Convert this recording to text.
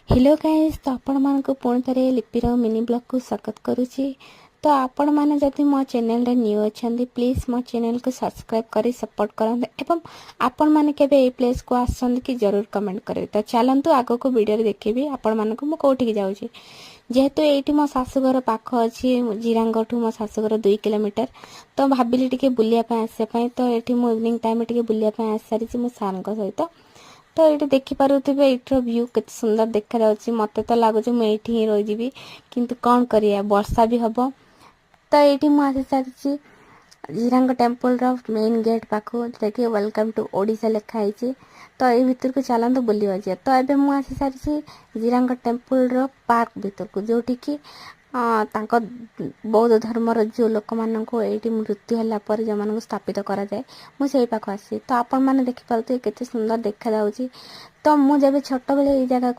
Hello guys, तो आपण मानक पुणी थे लिपिर मिनी ब्लॉग को स्वागत करुच्ची। तो आपण मैंने जदि मो चैनल रे न्यू अच्छा प्लीज मो चैनल को सब्सक्राइब करी सपोर्ट करते एवं आपण मैंने केबे ए प्लेस को आसंत कि जरूर कमेंट करें। तो चलतु आग को वीडियो देखी आपण मानक मु कौटिक जाऊँगी। जेहेतु ये मो शाशुघर पाख अच्छी जिरांग ठू मो शाशुघर 2 किलोमीटर। तो भाविली टिके बुलिया आसापी। तो ये इवनिंग टाइम टिके बुलिया आस सारी मो सार सहित। तो ये देखिपे ये व्यू केते सुंदर देखा जाउची। मते तो लगुच मुझे ही रही किंतु कौन करिया वर्षा भी हम। तो ये मुझे सारी जिरांग टेम्पल रो मेन गेट पाख देखिए वेलकम टू ओडिशा लिखाई। तो ये भीतर को चलते बुलिया जाए। तो ये मुझे सारी जिरांग टेम्पल रो पार्क भीतर को जोटी की तांको बौद्ध धर्मर जो लोक मानक ये मृत्यु है जो मान स्थापित करा जाए मुझे पाख आसी। तो आपण मैंने देखिपे केते सुंदर देखा जाउची। तो मुझे छोट बेले ये जगह को